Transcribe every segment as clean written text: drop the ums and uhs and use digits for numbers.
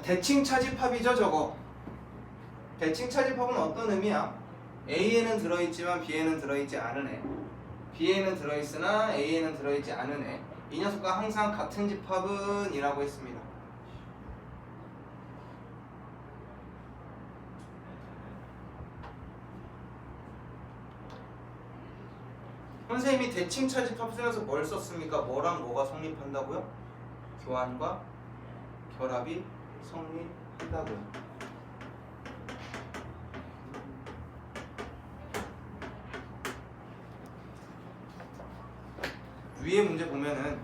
대칭 차집합이죠 저거. 대칭 차집합은 어떤 의미야? A에는 들어있지만 B에는 들어있지 않은 애, B에는 들어있으나 A에는 들어있지 않은 애, 이 녀석과 항상 같은 집합은 이라고 했습니다. 선생님이 대칭 차집합 쓰면서 뭘 썼습니까? 뭐랑 뭐가 성립한다고요? 교환과 결합이 성립한다고요. 위에 문제 보면은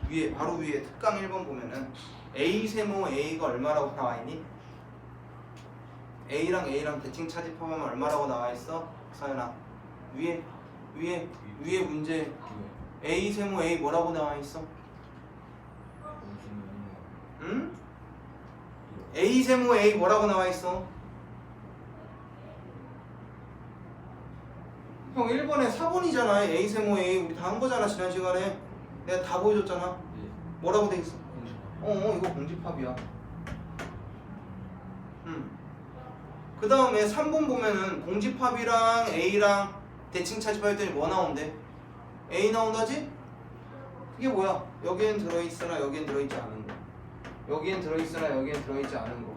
위에 바로 위에 특강 1번 보면은 A 세모 A가 얼마라고 나와있니? A랑 대칭 차집합하면 얼마라고 나와있어? 서연아 위에 문제 A 세모 A 뭐라고 나와있어? 응? A 세모 A 뭐라고 나와있어? 형 1번에 4번이잖아. A 세모 A 우리 다 한 거잖아. 지난 시간에 내가 다 보여줬잖아. 뭐라고 돼 있어? 이거 공집합이야. 그 다음에 3번 보면은 공집합이랑 A랑 대칭 차집합 했더니 뭐 나온대? A 나온다지? 이게 뭐야? 여기엔 들어있으나 여기엔 들어있지 않은 거, 여기엔 들어있으나 여기엔 들어있지 않은 거.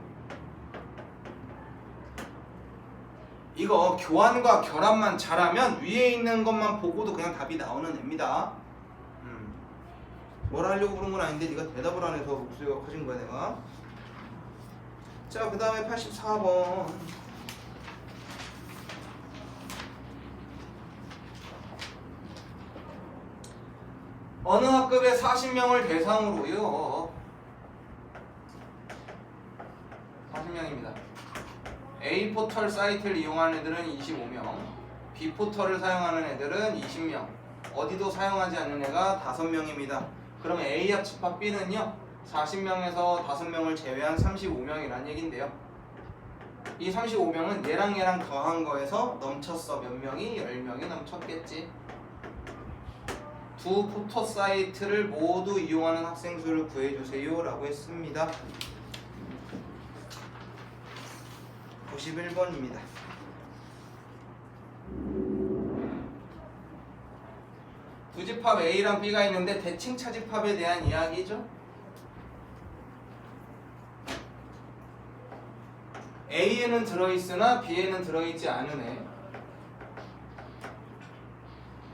이거 교환과 결합만 잘하면 위에 있는 것만 보고도 그냥 답이 나오는 애입니다. 뭘 하려고 그런 건 아닌데 네가 대답을 안 해서 목소리가 커진 거야 내가. 자, 그 다음에 84번. 어느 학급의 40명을 대상으로요. 40명입니다. A 포털 사이트를 이용하는 애들은 25명, B 포털을 사용하는 애들은 20명, 어디도 사용하지 않는 애가 5명입니다. 그러면 A 합집합 B는요 40명에서 5명을 제외한 35명이라는 얘긴데요. 이 35명은 얘랑 더한 거에서 넘쳤어. 몇 명이? 10명이 넘쳤겠지. 두 포털 사이트를 모두 이용하는 학생 수를 구해주세요 라고 했습니다. 91번입니다. 두 집합 A랑 B가 있는데 대칭 차집합에 대한 이야기죠. A에는 들어있으나 B에는 들어있지 않은 애,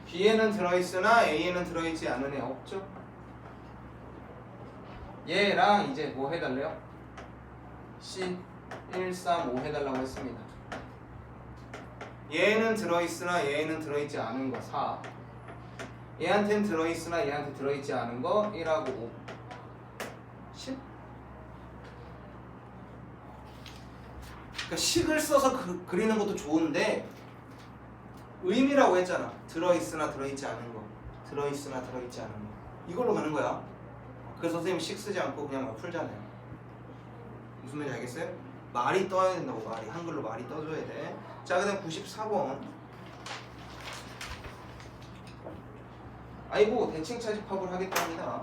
B에는 들어있으나 A에는 들어있지 않은 애 없죠. 얘랑 이제 뭐 해달래요? C 135 해달라고 했습니다. 얘는 들어있으나 얘는 들어있지 않은 거 4, 얘한테는 들어있으나 얘한테 들어있지 않은 거 1하고 5, 10. 그러니까 식을 써서 그리는 것도 좋은데 의미라고 했잖아. 들어있으나 들어있지 않은 거, 들어있으나 들어있지 않은 거, 이걸로 가는 거야. 그래서 선생님 식 쓰지 않고 그냥 막 풀잖아요. 무슨 말인지 알겠어요? 말이 떠야 된다고. 말이 한글로 말이 떠줘야 돼. 자, 그다음 94번. 아이고 대칭 차집합을 하겠답니다.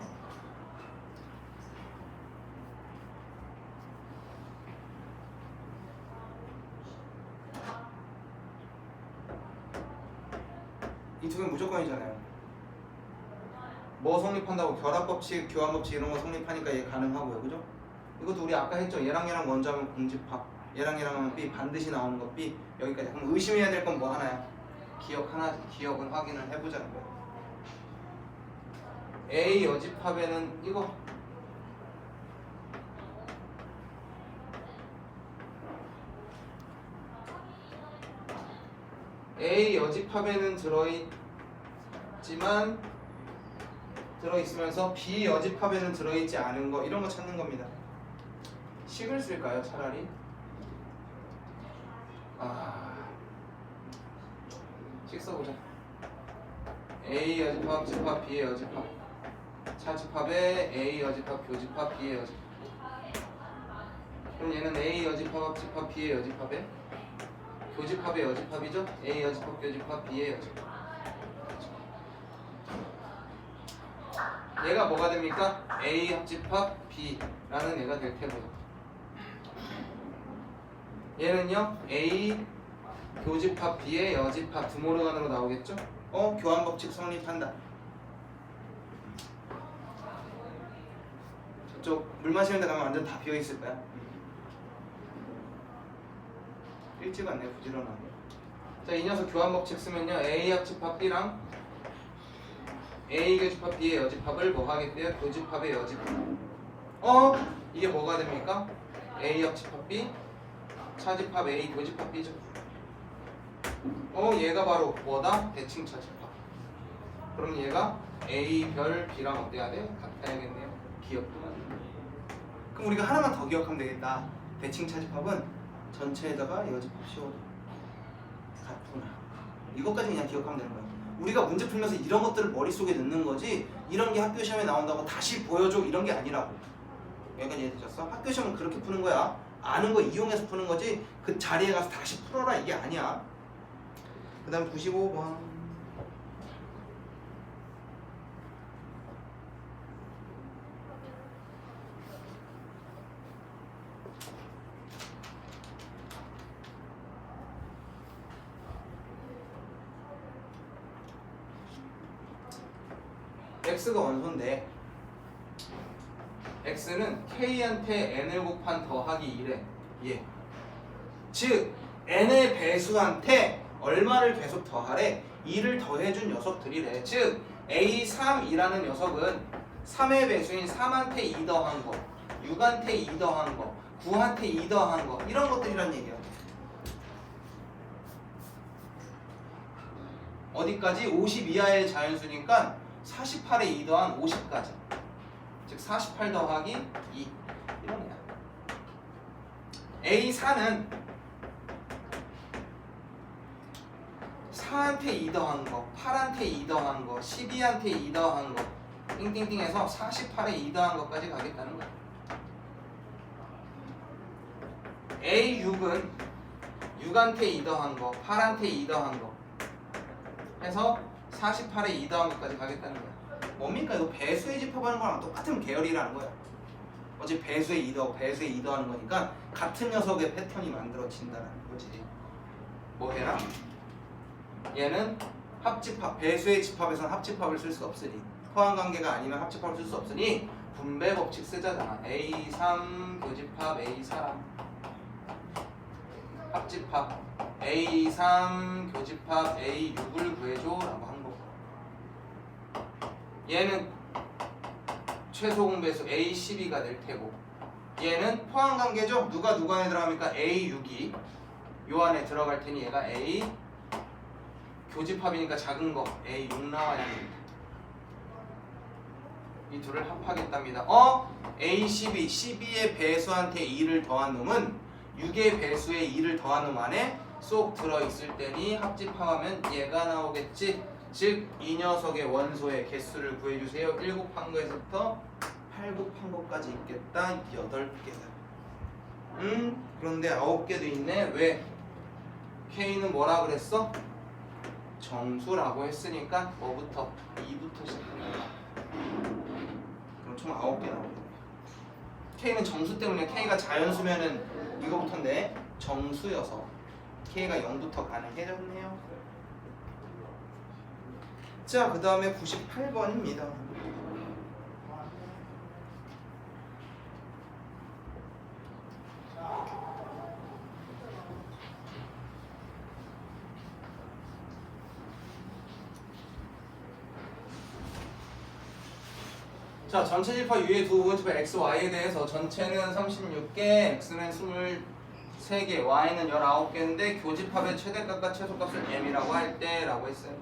이 두 개는 무조건이잖아요. 뭐 성립한다고? 결합법칙, 교환법칙 이런 거 성립하니까 얘 가능하고요. 그죠? 이것도 우리 아까 했죠. 얘랑 먼저 하면 공집합, 얘랑 하면 B, 반드시 나오는 거 B. 여기까지. 그럼 의심해야 될 건 뭐 하나야? 기억 하나지. 기억은 확인을 해보자는 거야. A 여집합에는 이거 A 여집합에는 들어있으면서 B 여집합에는 들어있지 않은 거, 이런 거 찾는 겁니다. 식을 쓸까요 차라리? 식 써보자. A 여집합, 집합, B의 여집합, 차집합에 A 여집합, 교집합, B의 여집합. 그럼 얘는 A 여집합, 집합, B의 여집합에 교집합의 여집합이죠? A 여집합, 교집합, B의 여집합. 얘가 뭐가 됩니까? A 합집합 B라는 애가 될 테고요. 얘는요 A 교집합 B의 여집합 드모르간으로 나오겠죠? 교환 법칙 성립한다. 저쪽 물 마시는 데 가면 완전 다 비어 있을까요? 일찍 왔네 부지런하게. 자, 이 녀석 교환 법칙 쓰면요 A 합집합 B랑 A 교집합 B의 여집합을 뭐 하겠대요? 교집합의 여집합. 이게 뭐가 됩니까? A 합집합 B 차집합 A 교집합 B죠. 얘가 바로 뭐다? 대칭 차집합. 그럼 얘가 A 별 B랑 어때야 돼? 같아야겠네요. 기억만. 그럼 우리가 하나만 더 기억하면 되겠다. 대칭 차집합은 전체에다가 여집합 씌워도 같구나. 이것까지 그냥 기억하면 되는 거야. 우리가 문제 풀면서 이런 것들을 머릿속에 넣는 거지 이런 게 학교 시험에 나온다고 다시 보여줘 이런 게 아니라고. 여기까지 이해되셨어? 학교 시험은 그렇게 푸는 거야. 아는 거 이용해서 푸는 거지 그 자리에 가서 다시 풀어라 이게 아니야. 그 다음 95번. x가 원소인데 x는 k한테 n을 곱한 더하기 1에 예. 즉 n의 배수한테 얼마를 계속 더하래? 2를 더해준 녀석들이래. 즉 A3이라는 녀석은 3의 배수인 3한테 2 더한 거 6한테 2 더한 거 9한테 2 더한 거 이런 것들이란 얘기야. 어디까지? 50 이하의 자연수니까 48에 2 더한 50까지. 즉 48 더하기 2 이런 애야. A4는 4한테 2 더한 거 8한테 2 더한 거 12한테 2 더한 거 띵띵띵 해서 48에 2 더한 것까지 가겠다는 거야. A6은 6한테 2 더한 거 8한테 2 더한 거 해서 48에 2 더한 것까지 가겠다는 거야. 뭡니까? 이거 배수의 집합하는 거랑 똑같은 계열이라는 거야. 어차피 배수의 2 더하고 배수의 2 더하는 거니까 같은 녀석의 패턴이 만들어진다는 거지. 뭐 해라? 얘는 합집합, 배수의 집합에서는 합집합을 쓸 수 없으니 포함관계가 아니면 합집합을 쓸 수 없으니 분배 법칙 쓰자잖아. A3 교집합 A4 합집합 A3 교집합 A6을 구해줘 라고 한 거고, 얘는 최소 공배수 A12가 될 테고 얘는 포함관계죠. 누가 안에 들어갑니까? A6이 요 안에 들어갈 테니 얘가 A 교집합이니까 작은 거 A6 나와야 됩니다. 이 둘을 합하겠답니다. A12, 12의 배수한테 2를 더한 놈은 6의 배수에 2를 더한 놈 안에 쏙 들어있을 때니 합집합하면 얘가 나오겠지. 즉 이 녀석의 원소의 개수를 구해주세요. 1 곱한 거에서부터 8 곱한 거까지 있겠다. 8개다. 그런데 9개도 있네. 왜? K는 뭐라 그랬어? 정수라고 했으니까 뭐부터? 2부터 시작하는 거야. 그럼 총 9개 나오겠네. K는 정수 때문에 K가 자연수면은 이거부터인데 정수여서 K가 0부터 가능해졌네요. 자, 그 다음에 98번입니다. 자, 전체 집합 U의 두 부분 집합 X, Y에 대해서 전체는 36개, X는 23개, Y는 19개인데 교집합의 최대값과 최소값을 M이라고 할 때 라고 했어요.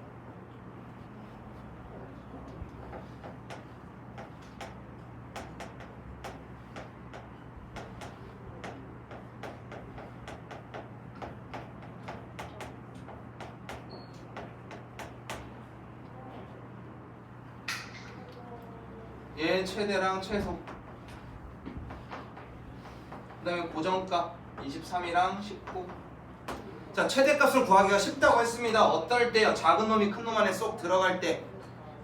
얘 최대랑 최소, 그 다음에 고정값 23이랑 19. 자, 최대값을 구하기가 쉽다고 했습니다. 어떨 때요? 작은 놈이 큰 놈 안에 쏙 들어갈 때,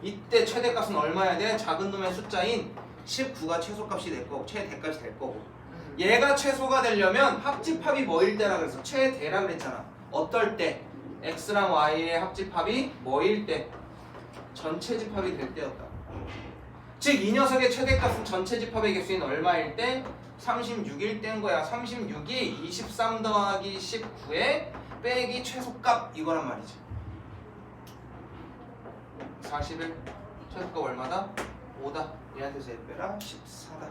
이때 최대값은 얼마야 돼? 작은 놈의 숫자인 19가 최소값이 될 거고 최대값이 될 거고 얘가 최소가 되려면 합집합이 뭐일 때라 그랬어? 최대라 그랬잖아. 어떨 때? x랑 y의 합집합이 뭐일 때? 전체 집합이 될 때였다. 즉 이 녀석의 최대값은 전체 집합의 개수인 얼마일 때? 36일 때인 거야. 36이 23 더하기 19에 빼기 최소값 이거란 말이지. 40일 최소값 얼마다? 5다. 얘한테서 얘 빼라 14다.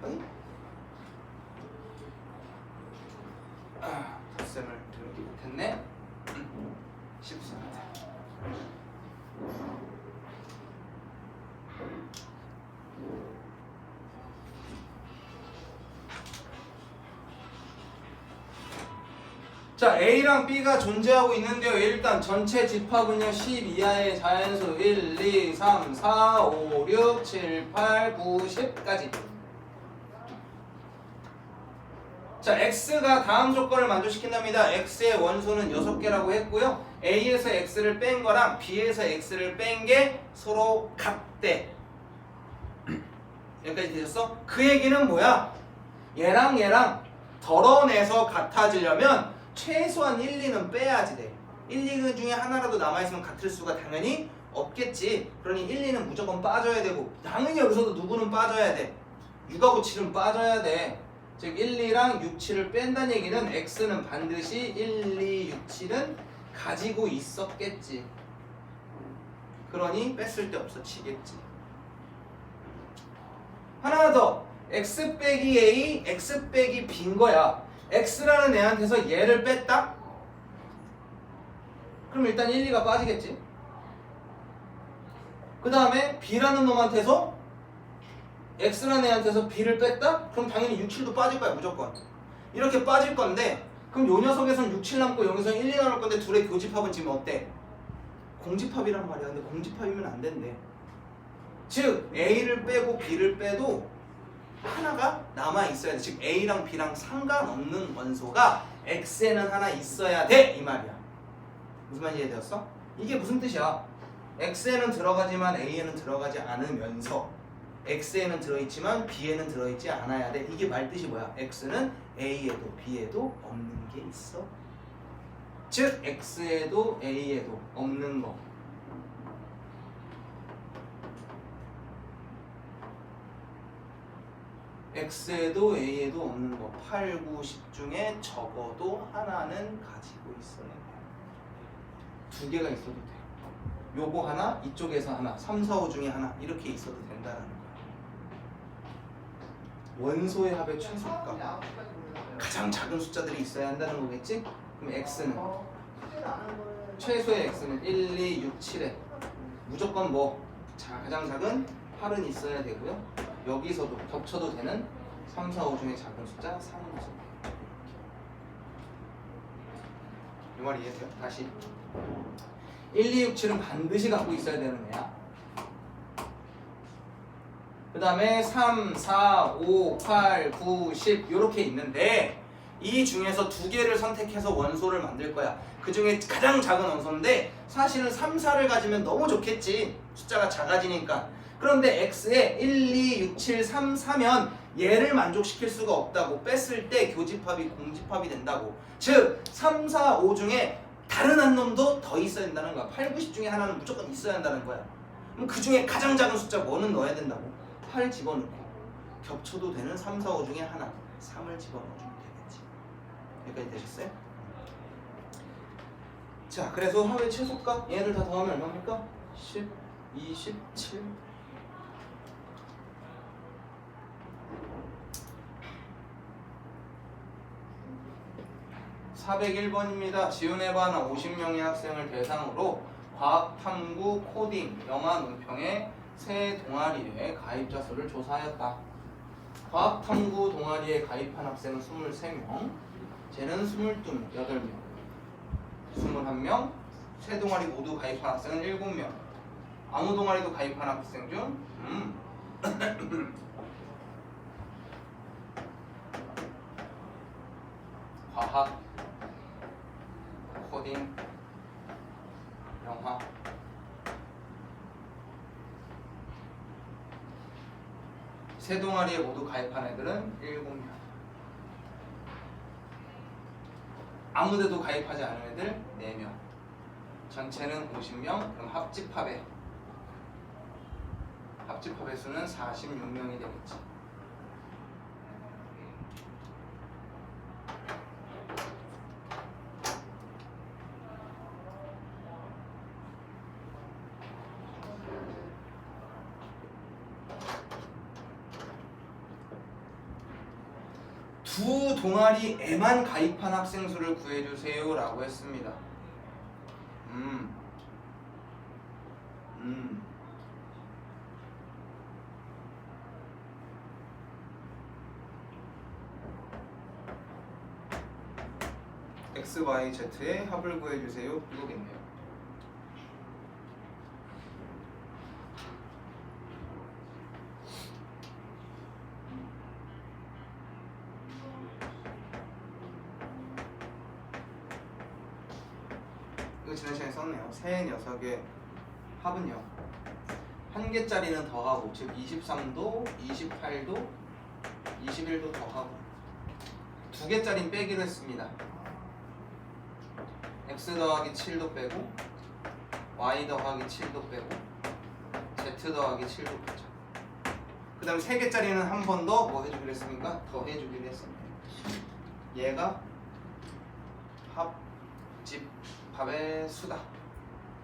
어이? 덧셈을 들지 못했네. 14다. 자, A랑 B가 존재하고 있는데요. 일단 전체 집합은요 10 이하의 자연수 1, 2, 3, 4, 5, 6, 7, 8, 9, 10까지. 자, X가 다음 조건을 만족시킨답니다. X의 원소는 6개라고 했고요. A에서 X를 뺀 거랑 B에서 X를 뺀 게 서로 같대. 여기까지 되셨어? 그 얘기는 뭐야? 얘랑 덜어내서 같아지려면 최소한 1, 2는 빼야지 돼. 1, 2 중에 하나라도 남아있으면 같을 수가 당연히 없겠지. 그러니 1, 2는 무조건 빠져야 되고 당연히 여기서도 누구는 빠져야 돼. 6하고 7은 빠져야 돼. 즉 1, 2랑 6, 7을 뺀다는 얘기는 X는 반드시 1, 2, 6, 7은 가지고 있었겠지. 그러니 뺐을 때 없어지겠지. 하나 더. X 빼기 A, X 빼기 B인 거야. X라는 애한테서 얘를 뺐다? 그럼 일단 1, 2가 빠지겠지. 그 다음에 B라는 놈한테서 X라는 애한테서 B를 뺐다? 그럼 당연히 6, 7도 빠질 거야 무조건. 이렇게 빠질 건데 그럼 요 녀석에선 6, 7 남고 여기서는 1, 2 나올 건데 둘의 교집합은 지금 어때? 공집합이란 말이야. 근데 공집합이면 안 된대. 즉 A를 빼고 B를 빼도 하나가 남아 있어야 돼. 즉 A랑 B랑 상관없는 원소가 X에는 하나 있어야 돼 이 말이야. 무슨 말인지 이해되었어? 이게 무슨 뜻이야? X에는 들어가지만 A에는 들어가지 않으면서 X에는 들어있지만 B에는 들어있지 않아야 돼. 이게 말뜻이 뭐야? X는 A에도 B에도 없는 게 있어. 즉 X에도 A에도 없는 거. X에도 A에도 없는 거 8, 9, 10 중에 적어도 하나는 가지고 있어야 돼. 두 개가 있어도 돼. 요거 하나, 이쪽에서 하나, 3, 4, 5 중에 하나 이렇게 있어도 된다는 거야. 원소의 합의 최소값 가장 작은 숫자들이 있어야 한다는 거겠지? 그럼 X는 최소의 X는 1, 2, 6, 7에 무조건 뭐 가장 작은 8은 있어야 되고요. 여기서도 겹쳐도 되는 3, 4, 5 중에 작은 숫자 3은 있어야 돼. 이 말 이해돼요? 다시 1, 2, 6, 7은 반드시 갖고 있어야 되는 애야. 그 다음에 3, 4, 5, 8, 9, 10 이렇게 있는데 이 중에서 두 개를 선택해서 원소를 만들 거야. 그 중에 가장 작은 원소인데 사실은 3, 4를 가지면 너무 좋겠지. 숫자가 작아지니까. 그런데 X에 1, 2, 6, 7, 3, 4면 얘를 만족시킬 수가 없다고. 뺐을 때 교집합이 공집합이 된다고. 즉 3, 4, 5 중에 다른 한 놈도 더 있어야 된다는 거야. 8, 9, 10 중에 하나는 무조건 있어야 한다는 거야. 그럼 그 중에 가장 작은 숫자 뭐는 넣어야 된다고. 8 집어넣고 겹쳐도 되는 3, 4, 5 중에 하나 3을 집어넣어주면 되겠지. 여기까지 되셨어요? 자, 그래서 합의 최소값 얘를 다 더하면 얼마입니까? 10, 27 401번입니다. 지원해봐나 50명의 학생을 대상으로 과학탐구, 코딩, 영화 논평의 세 동아리에 가입자 수를 조사하였다. 과학탐구 동아리에 가입한 학생은 23명, 쟤는 28명, 21명, 세 동아리 모두 가입한 학생은 7명, 아무 동아리도 가입한 학생 중 과학, 코딩, 영화 세 동아리에 모두 가입한 애들은 7명. 아무데도 가입하지 않은 애들 4명. 전체는 50명. 그럼 합집합의 수는 46명이 되겠지. 두 동아리에만 가입한 학생 수를 구해주세요 라고 했습니다. X, Y, Z의 합을 구해주세요. 이거겠네요. 이거 지난 시간에 썼네요. 세 녀석의 합은요, 한 개짜리는 더하고, 즉 23도, 28도, 21도 더하고, 두 개짜리는 빼기로 했습니다. X 더하기 7도 빼고, Y 더하기 7도 빼고, Z 더하기 7도 빼죠. 그 다음 세 개짜리는 한 번 더 뭐 해주기로 했습니까? 더 해주기로 했습니다. 얘가 합집합의 수다.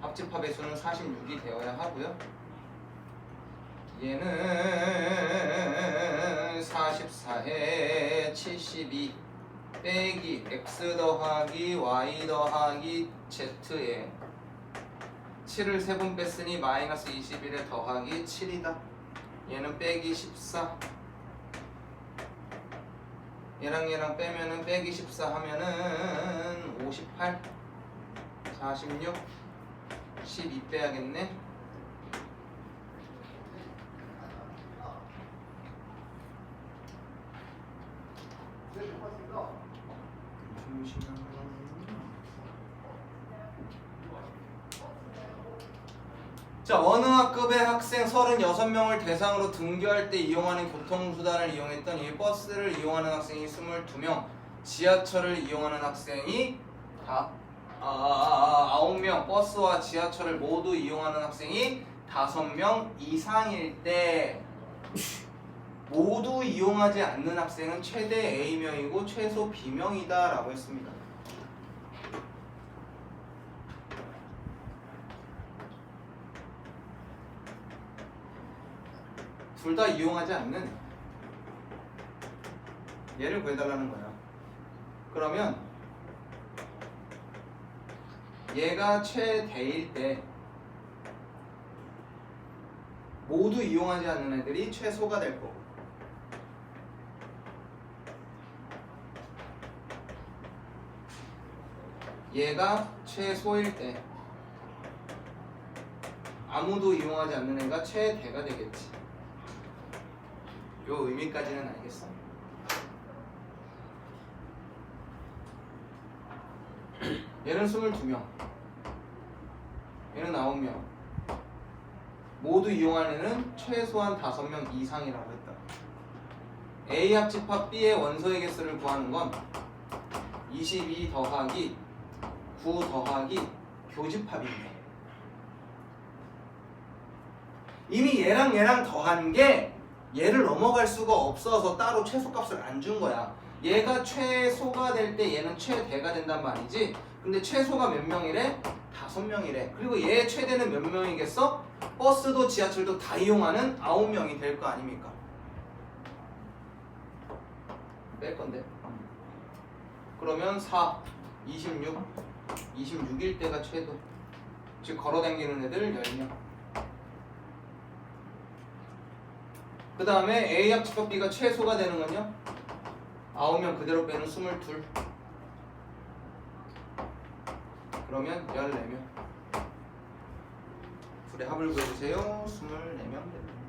합집합의 수는 46이 되어야 하고요. 얘는 44에 72 빼기 X 더하기 Y 더하기 Z에 7을 3번 뺐으니 마이너스 21에 더하기 7이다. 얘는 빼기 14. 얘랑 빼면은 빼기 14 하면은 58, 46, 12 빼야겠네. 자, 원흥학급의 학생 36명을 대상으로 등교할 때 이용하는 교통수단을 이용했던 이 버스를 이용하는 학생이 22명, 지하철을 이용하는 학생이 9명, 버스와 지하철을 모두 이용하는 학생이 5명 이상일 때 모두 이용하지 않는 학생은 최대 A명이고 최소 B명이다 라고 했습니다. 둘 다 이용하지 않는 얘를 구해달라는 거야. 그러면 얘가 최대일 때 모두 이용하지 않는 애들이 최소가 될 거고, 얘가 최소일 때 아무도 이용하지 않는 애가 최대가 되겠지. 요 의미까지는 알겠어. 얘는 22명, 얘는 9명. 모두 이용하는 애는 최소한 5명 이상이라고 했다. A 합집합 B의 원소의 개수를 구하는 건 22 더하기 9 더하기 교집합인데, 이미 얘랑 더한 게 얘를 넘어갈 수가 없어서 따로 최소값을 안 준 거야. 얘가 최소가 될 때 얘는 최대가 된단 말이지. 근데 최소가 몇 명이래? 5명이래. 그리고 얘 최대는 몇 명이겠어? 버스도 지하철도 다 이용하는 9명이 될 거 아닙니까? 뺄 건데. 그러면 4, 26, 26일 때가 최소. 즉 걸어다니는 애들 10명. 그 다음에 A 합집합 B가 최소가 되는 건요, 9명 그대로 빼는 22. 그러면 14명. 둘의 합을 구해주세요. 24명 됩니다.